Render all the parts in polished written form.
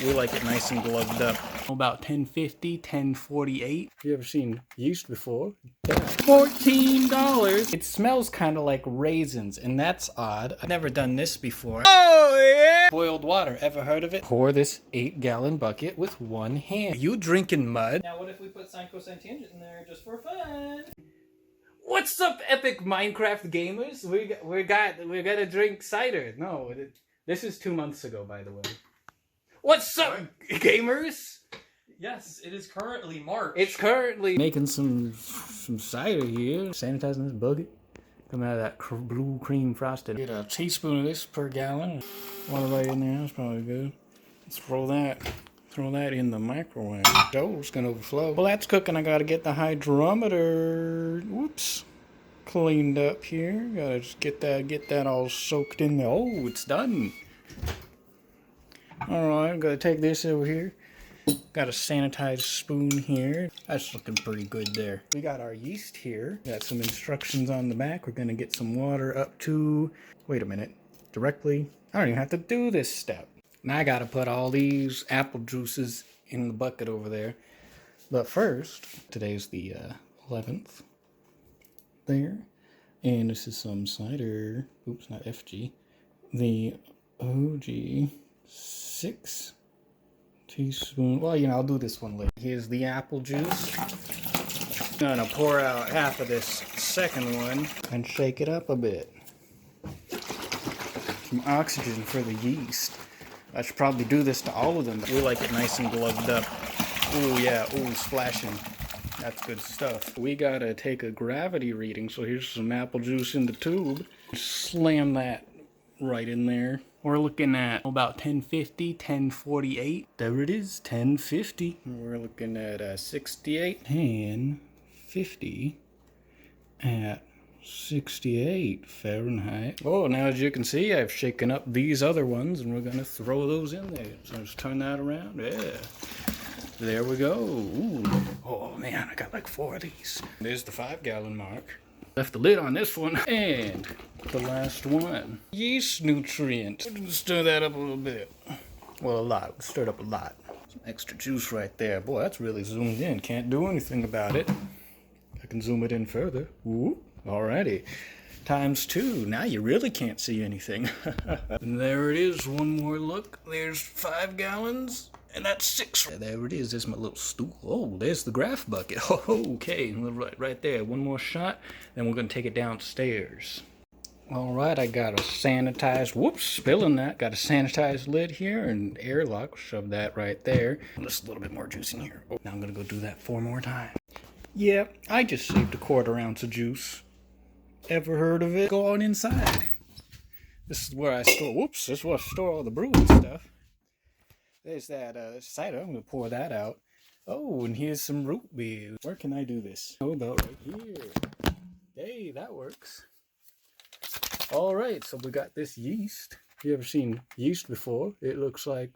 We like it nice and gloved up. About 10.50, 10.48. Have you ever seen yeast before? Yeah. $14. It smells kind of like raisins, and that's odd. I've never done this before. Oh, yeah! Boiled water. Ever heard of it? Pour this 8-gallon bucket with one hand. Are you drinking mud? Now what if we put sine, cosine, tangent in there just for fun? What's up, epic Minecraft gamers? We're gonna drink cider. No, this is 2 months ago, by the way. What's up, gamers? Yes, it is currently March. It's currently making some cider here. Sanitizing this bucket. Coming out of that blue cream frosting. Get a teaspoon of this per gallon. Water right in there. That's probably good. Let's throw that in the microwave. Dough's gonna overflow. Well, that's cooking. I gotta get the hydrometer. Whoops. Cleaned up here. Gotta just get that all soaked in there. Oh, it's done. Alright, I'm gonna take this over here. Got a sanitized spoon here. That's looking pretty good there. We got our yeast here. Got some instructions on the back. We're gonna get some water up to... Wait a minute. Directly. I don't even have to do this step. Now I gotta put all these apple juices in the bucket over there. But first, today's the 11th. There. And this is some cider. Oops, not FG. The OG 6 teaspoon. Well, I'll do this one later. Here's the apple juice. I'm gonna pour out half of this second one and shake it up a bit. Some oxygen for the yeast. I should probably do this to all of them. We like it nice and gloved up. Ooh, yeah. Ooh, splashing. That's good stuff. We gotta take a gravity reading, so here's some apple juice in the tube. Slam that right in there. We're looking at about 10.50, 10.48. There it is, 10.50. We're looking at 68. 10.50 at 68 Fahrenheit. Oh, now as you can see, I've shaken up these other ones, and we're gonna throw those in there. So just turn that around. Yeah. There we go. Ooh. Oh man, I got like 4 of these. There's the 5-gallon mark. Left the lid on this one. And the last one. Yeast nutrient. Stir that up a little bit. Well, a lot. Stirred up a lot. Some extra juice right there. Boy, that's really zoomed in. Can't do anything about it. I can zoom it in further. Ooh. Alrighty. Times 2. Now you really can't see anything. And there it is. One more look. There's 5 gallons. And that's 6. There it is. There's my little stool. Oh, there's the graph bucket. Oh, okay. Right there. One more shot. Then we're going to take it downstairs. All right. I got a sanitized... Whoops. Spilling that. Got a sanitized lid here and airlock. Shove that right there. Just a little bit more juice in here. Oh, now I'm going to go do that 4 more times. Yeah, I just saved a 1/4 ounce of juice. Ever heard of it? Go on inside. This is where I store... Whoops. This is where I store all the brewing stuff. There's that cider. I'm going to pour that out. Oh, and here's some root beer. Where can I do this? Oh, about right here. Hey, that works. All right, so we got this yeast. Have you ever seen yeast before? It looks like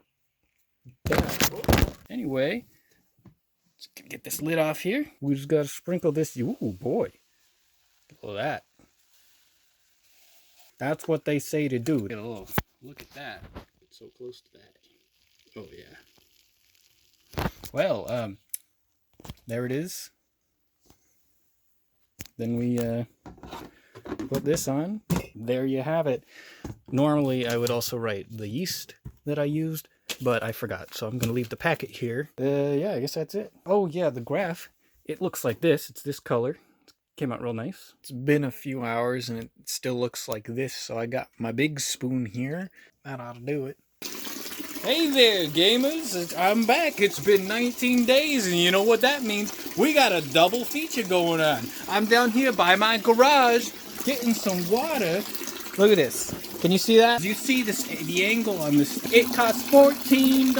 that. Anyway, let's get this lid off here. We just got to sprinkle this. Ooh, boy. Look at that. That's what they say to do. Get a little look at that. It's so close to that. Oh, yeah. Well, there it is. Then we put this on. There you have it. Normally, I would also write the yeast that I used, but I forgot. So I'm going to leave the packet here. Yeah, I guess that's it. Oh, yeah, the graph. It looks like this. It's this color. It came out real nice. It's been a few hours, and it still looks like this. So I got my big spoon here. That ought to do it. Hey there, gamers. I'm back. It's been 19 days, and you know what that means. We got a double feature going on. I'm down here by my garage getting some water. Look at this. Can you see that? You see this? The angle on this? It costs $14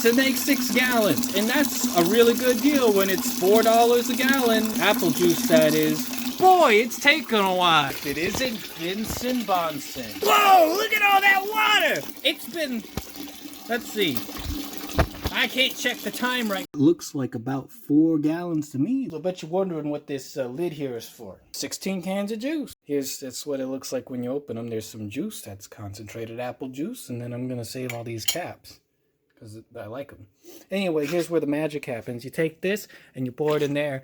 to make 6 gallons, and that's a really good deal when it's $4 a gallon. Apple juice, that is. Boy, it's taken a while. It isn't Vincent Bonson. Whoa, look at all that water. It's been, let's see, I can't check the time right. It looks like about 4 gallons to me. I bet you're wondering what this lid here is for. 16 cans of juice. That's what it looks like when you open them. There's some juice. That's concentrated apple juice. And then I'm going to save all these caps because I like them. Anyway, here's where the magic happens. You take this and you pour it in there.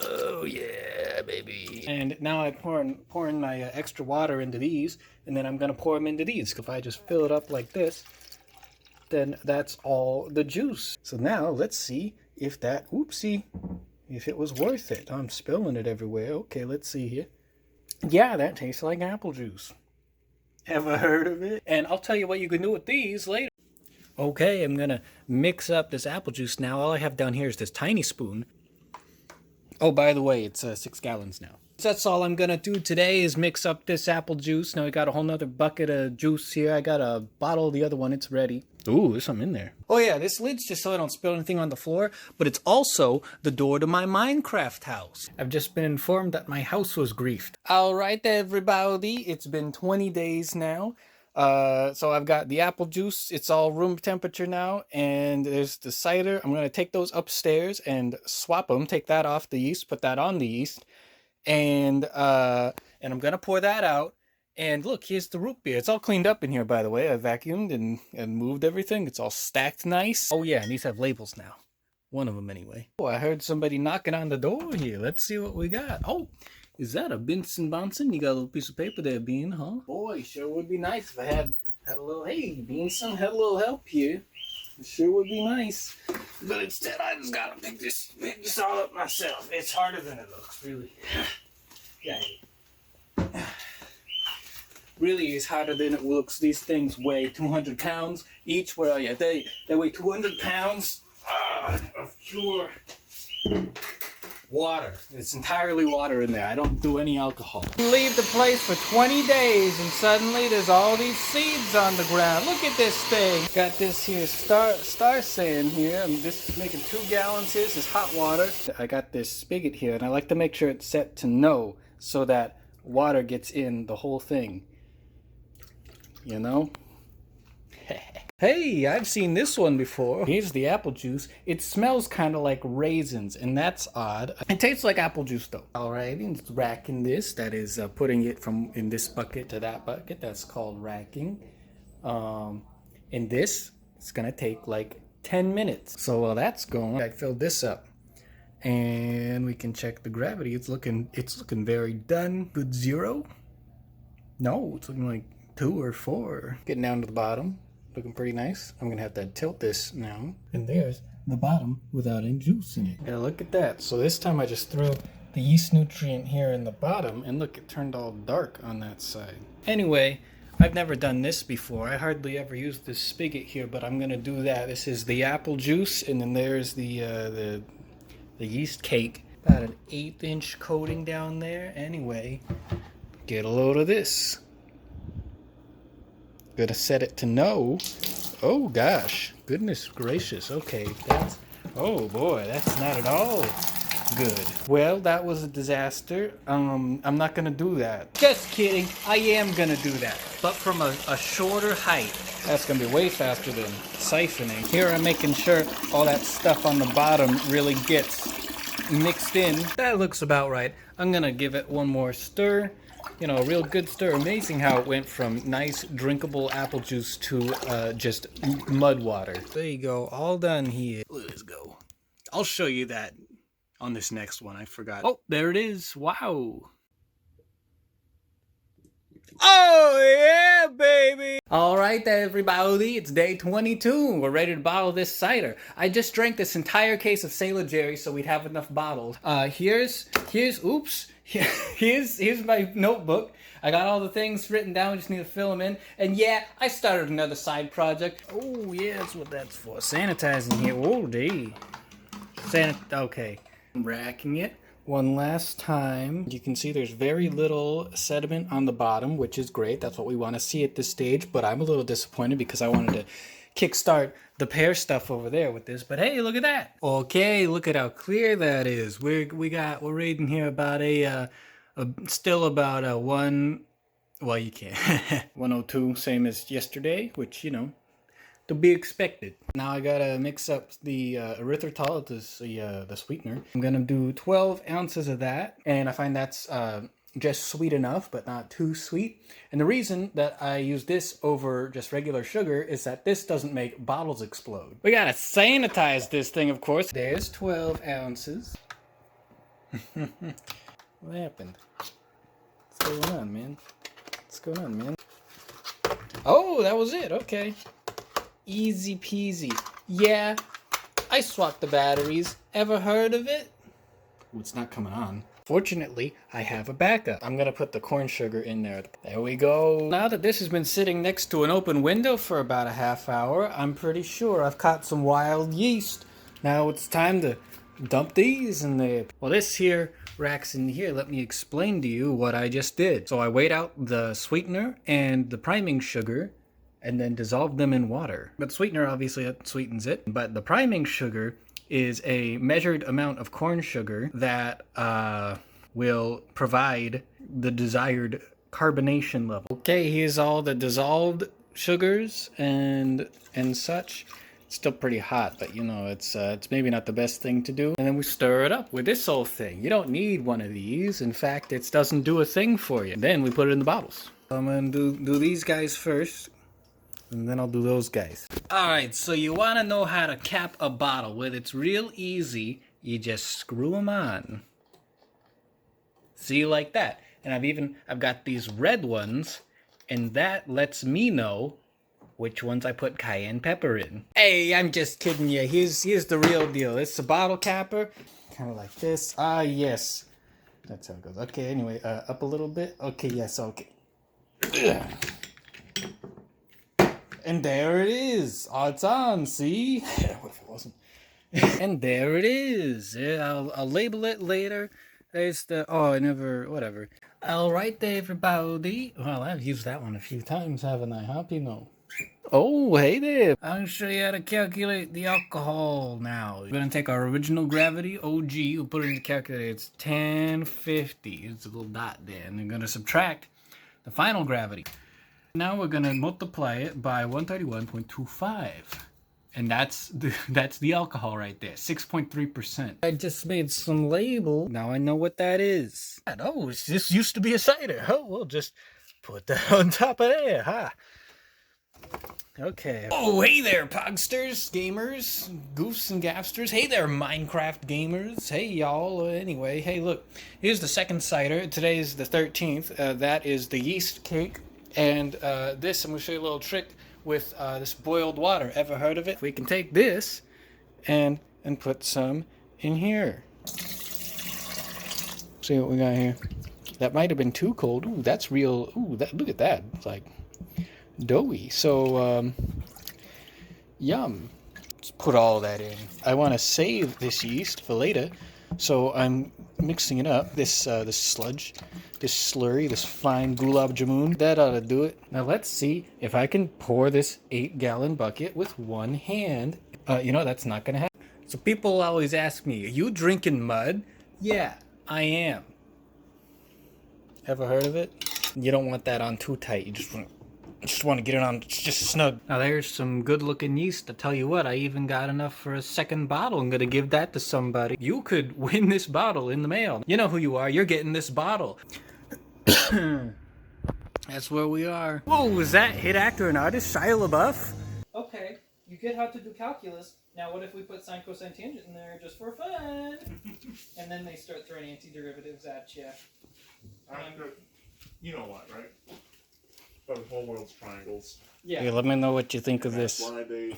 Oh yeah, baby. And now I'm pouring my extra water into these, and then I'm gonna pour them into these. If I just fill it up like this, then that's all the juice. So now let's see if if it was worth it. I'm spilling it everywhere. Okay, let's see here. Yeah, that tastes like apple juice. Ever heard of it? And I'll tell you what you can do with these later. Okay, I'm gonna mix up this apple juice now. All I have down here is this tiny spoon. Oh, by the way, it's 6 gallons now. So that's all I'm gonna do today is mix up this apple juice. Now we got a whole nother bucket of juice here. I got a bottle of the other one. It's ready. Ooh, there's something in there. Oh yeah, this lid's just so I don't spill anything on the floor, but it's also the door to my Minecraft house. I've just been informed that my house was griefed. All right, everybody. It's been 20 days now. So I've got the apple juice. It's all room temperature now, and there's the cider. I'm going to take those upstairs and swap them, take that off the yeast, put that on the yeast, and I'm going to pour that out. And look, here's the root beer. It's all cleaned up in here, by the way. I vacuumed and moved everything. It's all stacked nice. Oh yeah, and these have labels now. One of them anyway. Oh, I heard somebody knocking on the door here. Let's see what we got. Oh, is that a Benson Bonson? You got a little piece of paper there, Bean, huh? Boy, sure would be nice if I had a little, hey, Beanson, had a little help here. It sure would be nice. But instead, I just gotta pick this all up myself. It's harder than it looks, really. Yeah. Really is harder than it looks. These things weigh 200 pounds each. Where are you? They weigh 200 pounds of pure water. It's entirely water in there. I don't do any alcohol. You leave the place for 20 days and suddenly there's all these seeds on the ground. Look at this thing. Got this here star sand here. This is making 2 gallons here. This is hot water. I got this spigot here and I like to make sure it's set to no so that water gets in the whole thing. You know? Hey, I've seen this one before. Here's the apple juice. It smells kind of like raisins, and that's odd. It tastes like apple juice, though. Alrighty, and it's racking this. That is putting it from in this bucket to that bucket. That's called racking. And this, it's gonna take like 10 minutes. So while that's going, I filled this up. And we can check the gravity. It's looking very done. Good 0. No, it's looking like 2 or 4. Getting down to the bottom. Looking pretty nice. I'm gonna have to tilt this now. And there's the bottom without any juice in it. Yeah, look at that. So this time I just threw the yeast nutrient here in the bottom, and look, it turned all dark on that side. Anyway, I've never done this before. I hardly ever use this spigot here, but I'm gonna do that. This is the apple juice, and then there's the yeast cake. About an 1/8" coating down there. Anyway, get a load of this. Gonna set it to no. Oh gosh, goodness gracious. Okay, oh boy, that's not at all good. Well, that was a disaster. I'm not gonna do that. Just kidding, I am gonna do that, but from a shorter height. That's gonna be way faster than siphoning. Here I'm making sure all that stuff on the bottom really gets mixed in. That looks about right. I'm gonna give it one more stir. You know, a real good stir. Amazing how it went from nice drinkable apple juice to just mud water. There you go, all done here. Let's go. I'll show you that on this next one. I forgot. Oh, there it is. Wow. Oh yeah, baby! All right, everybody, it's day 22. We're ready to bottle this cider. I just drank this entire case of Sailor Jerry, so we'd have enough bottles. Here's my notebook. I got all the things written down. We just need to fill them in. And yeah, I started another side project. Oh yeah, that's what that's for. Sanitizing here. Oh gee. Okay. Racking it. One last time. You can see there's very little sediment on the bottom, which is great. That's what we want to see at this stage, but I'm a little disappointed because I wanted to kickstart the pear stuff over there with this, but hey, look at that. Okay, look at how clear that is. We're reading here about still about a 1, well, you can't 102, same as yesterday, which, you know, to be expected. Now I gotta mix up the erythritol, the sweetener. I'm gonna do 12 ounces of that, and I find that's just sweet enough, but not too sweet. And the reason that I use this over just regular sugar is that this doesn't make bottles explode. We gotta sanitize this thing, of course. There's 12 ounces. What happened? What's going on, man? What's going on, man? Oh, that was it. Okay. Easy peasy. Yeah, I swapped the batteries. Ever heard of it? Ooh, it's not coming on. Fortunately, I have a backup. I'm gonna put the corn sugar in there. There we go. Now that this has been sitting next to an open window for about a half hour, I'm pretty sure I've caught some wild yeast. Now it's time to dump these in there. Well, this here racks in here. Let me explain to you what I just did. So I weighed out the sweetener and the priming sugar and then dissolved them in water. But the sweetener obviously sweetens it, but the priming sugar is a measured amount of corn sugar that will provide the desired carbonation level. Okay, here's all the dissolved sugars and such. It's still pretty hot, but you know, it's maybe not the best thing to do. And then we stir it up with this whole thing. You don't need one of these. In fact, it doesn't do a thing for you. Then we put it in the bottles. I'm gonna do these guys first, and then I'll do those guys. Alright, so you wanna know how to cap a bottle. Well, it's real easy. You just screw them on. See, like that. And I've got these red ones, and that lets me know which ones I put cayenne pepper in. Hey, I'm just kidding you. Here's the real deal. It's a bottle capper, kind of like this. Ah, yes. That's how it goes. Okay, anyway, up a little bit. Okay, yes, okay. And there it is. Oh, it's on, see? What if it wasn't? And there it is. I'll label it later. There's the, oh, I never, whatever. All right there, everybody. Well, I've used that one a few times, haven't I? How do you know? Oh, hey there. I'm going to show you how to calculate the alcohol now. We're going to take our original gravity, OG, we'll put it in the calculator. It's 1050. It's a little dot there. And we're going to subtract the final gravity. Now we're going to multiply it by 131.25. And that's the alcohol right there, 6.3%. I just made some label. Now I know what that is. Oh, this used to be a cider. Oh, we'll just put that on top of there, huh? Okay. Oh, hey there, Pogsters, gamers, goofs and gapsters. Hey there, Minecraft gamers. Hey, y'all. Anyway, hey, look. Here's the second cider. Today is the 13th. That is the yeast cake. And this, I'm going to show you a little trick with this boiled water. Ever heard of it? We can take this and put some in here. See what we got here. That might have been too cold. Ooh, that's real. Ooh, look at that. It's like doughy. So, yum. Let's put all that in. I want to save this yeast for later, so I'm mixing it up. This sludge, this slurry, this fine gulab jamun. That ought to do it. Now let's see if I can pour this 8-gallon bucket with one hand. You know, that's not gonna happen. So people always ask me, are you drinking mud? Yeah, I am. Ever heard of it? You don't want that on too tight. You just want to get it on just snug. Now there's some good looking yeast. I tell you what, I even got enough for a second bottle. I'm gonna give that to somebody. You could win this bottle in the mail. You know who you are. You're getting this bottle. That's where we are. Whoa, was that hit actor and artist Shia LaBeouf? Okay, you get how to do calculus. Now what if we put sine, cosine, tangent in there just for fun? And then they start throwing antiderivatives at you. You know what, right? The whole world's triangles. Yeah. Hey, let me know what you think of this. That's why they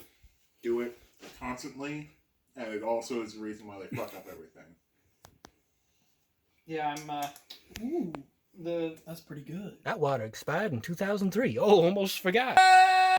do it constantly, and it also is the reason why they fuck up everything. Yeah, that's pretty good. That water expired in 2003. Oh, almost forgot.